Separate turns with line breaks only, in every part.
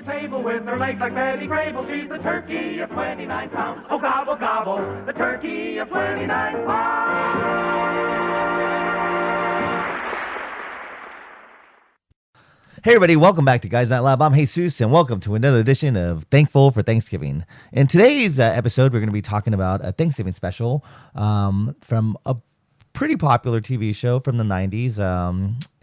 table with her legs like Betty Grable. She's the turkey of 29 pounds. Oh, gobble, gobble, the turkey of 29 pounds.
Hey everybody, welcome back to Guys Not Lab. I'm Jesus, and welcome to another edition of Thankful for Thanksgiving. In today's episode, we're going to be talking about a Thanksgiving special from a pretty popular TV show from the 90s,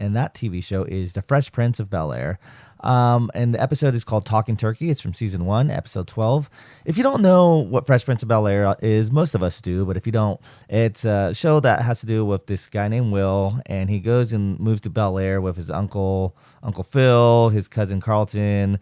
and that TV show is The Fresh Prince of Bel-Air. And the episode is called Talking Turkey. It's from season 1, episode 12. If you don't know what Fresh Prince of Bel-Air is, most of us do, but if you don't, it's a show that has to do with this guy named Will, and he goes and moves to Bel-Air with his Uncle Phil, his cousin Carlton,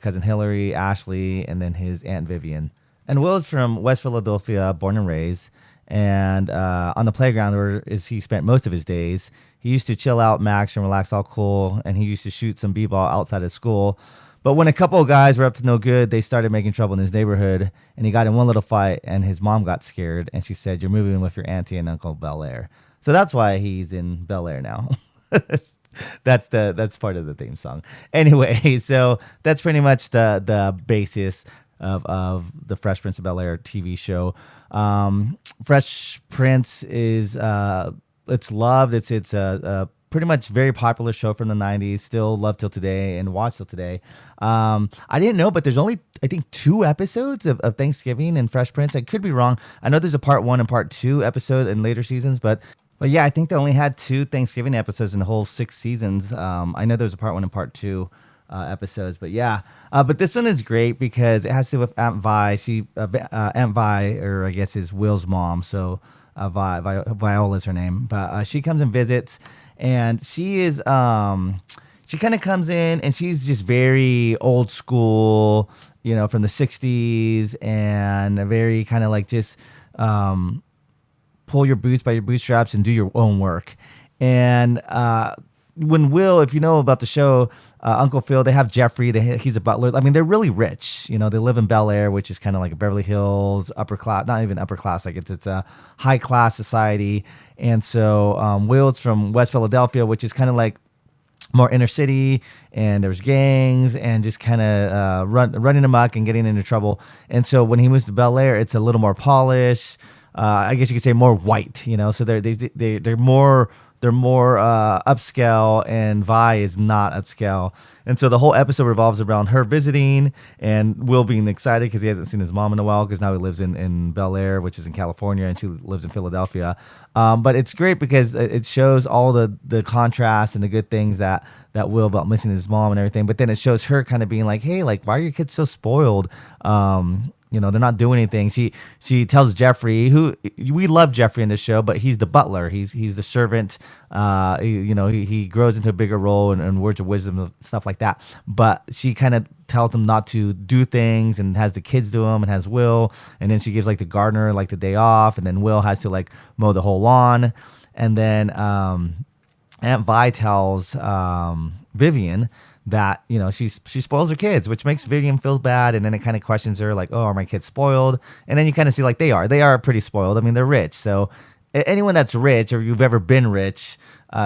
cousin Hillary, Ashley, and then his Aunt Vivian. And Will is from West Philadelphia, born and raised, and on the playground where he spent most of his days. He used to chill out, max, and relax all cool, and he used to shoot some b-ball outside of school. But when a couple of guys were up to no good, they started making trouble in his neighborhood, and he got in one little fight, and his mom got scared, and she said, "You're moving with your auntie and Uncle Bel-Air." So that's why he's in Bel-Air now. That's part of the theme song. Anyway, so that's pretty much the basis of the Fresh Prince of Bel-Air TV show. Fresh Prince is it's loved. It's a pretty much very popular show from the 90s, still loved till today and watched till today. I didn't know, but there's only, I think, 2 episodes of Thanksgiving in Fresh Prince. I could be wrong. I know there's a part 1 and part 2 episode in later seasons, but yeah, I think they only had 2 Thanksgiving episodes in the whole 6 seasons. I know there's a part 1 and part 2 episodes, but yeah. But this one is great because it has to do with Aunt Vi. Aunt Vi, or I guess is Will's mom, so Viola is her name, but she comes and visits, and she is she kind of comes in, and she's just very old school, from the 60s, and a very kind of like just pull your boots by your bootstraps and do your own work. And when Will, if you know about the show, Uncle Phil, they have Geoffrey, he's a butler. I mean, they're really rich. They live in Bel-Air, which is kind of like a Beverly Hills, upper class, not even upper class, like it's a high class society. And so Will's from West Philadelphia, which is kind of like more inner city, and there's gangs and just kind of running amok and getting into trouble. And so when he moves to Bel-Air, it's a little more polished. I guess you could say more white, so they're more upscale, and Vi is not upscale. And so the whole episode revolves around her visiting and Will being excited because he hasn't seen his mom in a while, because now he lives in Bel-Air, which is in California, and she lives in Philadelphia. But it's great because it shows all the contrast and the good things that Will about missing his mom and everything. But then it shows her kind of being like, hey, like, why are your kids so spoiled? They're not doing anything. She tells Geoffrey, who we love Geoffrey in this show, but he's the butler. He's the servant. He grows into a bigger role and words of wisdom and stuff like that. But she kind of tells him not to do things and has the kids do them and has Will. And then she gives like the gardener like the day off, and then Will has to like mow the whole lawn. And then Aunt Vi tells Vivian that she spoils her kids, which makes Vivian feel bad, and then it kind of questions her like, oh, are my kids spoiled? And then you kind of see like they are pretty spoiled. I mean, they're rich, so anyone that's rich, or you've ever been rich,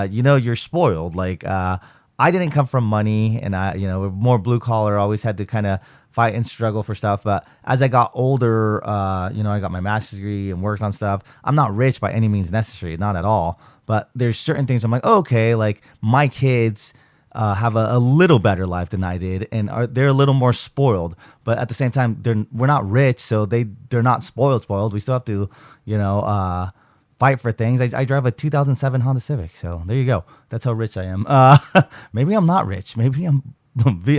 you're spoiled. Like I didn't come from money, and we're more blue collar, always had to kind of fight and struggle for stuff. But as I got older, I got my master's degree and worked on stuff. I'm not rich by any means necessary, not at all, but there's certain things I'm like, oh, okay, like my kids have a little better life than I did, and they're a little more spoiled. But at the same time, we're not rich, so they're not spoiled. We still have to, fight for things. I drive a 2007 Honda Civic, so there you go. That's how rich I am. Maybe I'm not rich. Maybe I'm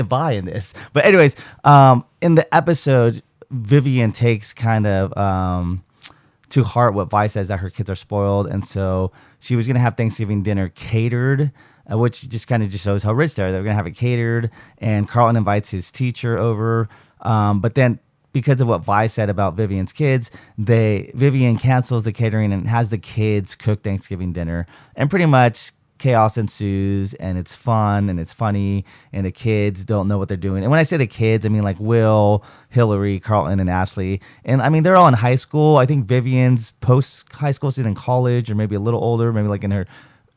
buying this. But anyways, in the episode, Vivian takes kind of to heart what Vi says, that her kids are spoiled, and so she was gonna have Thanksgiving dinner catered, which just kind of just shows how rich they are. They're going to have it catered, and Carlton invites his teacher over. But then because of what Vi said about Vivian's kids, Vivian cancels the catering and has the kids cook Thanksgiving dinner. And pretty much chaos ensues, and it's fun and it's funny, and the kids don't know what they're doing. And when I say the kids, I mean like Will, Hillary, Carlton, and Ashley. And I mean, they're all in high school. I think Vivian's post-high school, she's in college, or maybe a little older, maybe like in her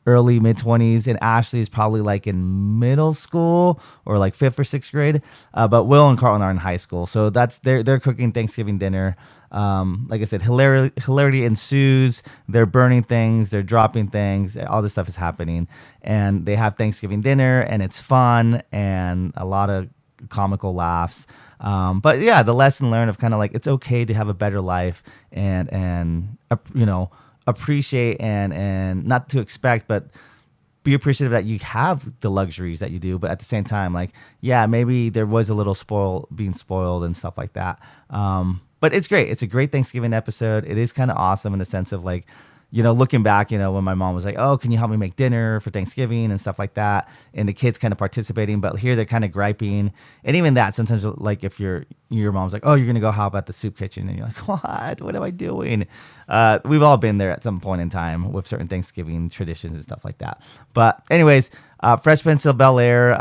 early mid-20s, and Ashley is probably like in middle school or like 5th or 6th grade. But Will and Carlton are in high school, so they're cooking Thanksgiving dinner. Like I said, hilarity ensues. They're burning things, they're dropping things, all this stuff is happening, and they have Thanksgiving dinner, and it's fun and a lot of comical laughs. But yeah, the lesson learned of kind of like it's okay to have a better life and appreciate and not to expect, but be appreciative that you have the luxuries that you do. But at the same time, like, yeah, maybe there was a little being spoiled and stuff like that. But it's great. It's a great Thanksgiving episode. It is kind of awesome in the sense of like, looking back, when my mom was like, oh, can you help me make dinner for Thanksgiving and stuff like that? And the kids kind of participating, but here they're kind of griping. And even that, sometimes like if your mom's like, oh, you're going to go help at the soup kitchen. And you're like, what am I doing? We've all been there at some point in time with certain Thanksgiving traditions and stuff like that. But anyways, Fresh Prince of Bel-Air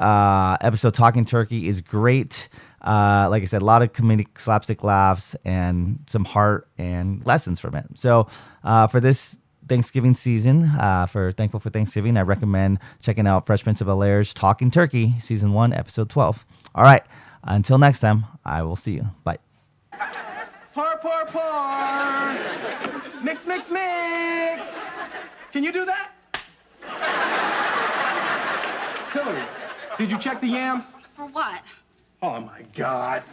episode Talking Turkey is great. Like I said, a lot of comedic slapstick laughs and some heart and lessons from it. So for this Thanksgiving season, for Thankful for Thanksgiving, I recommend checking out Fresh Prince of Bel-Air's Talking Turkey, Season 1, Episode 12. All right, until next time, I will see you. Bye.
Pour, pour, pour. Mix, mix, mix. Can you do that? Hillary, did you check the yams?
For what?
Oh, my God.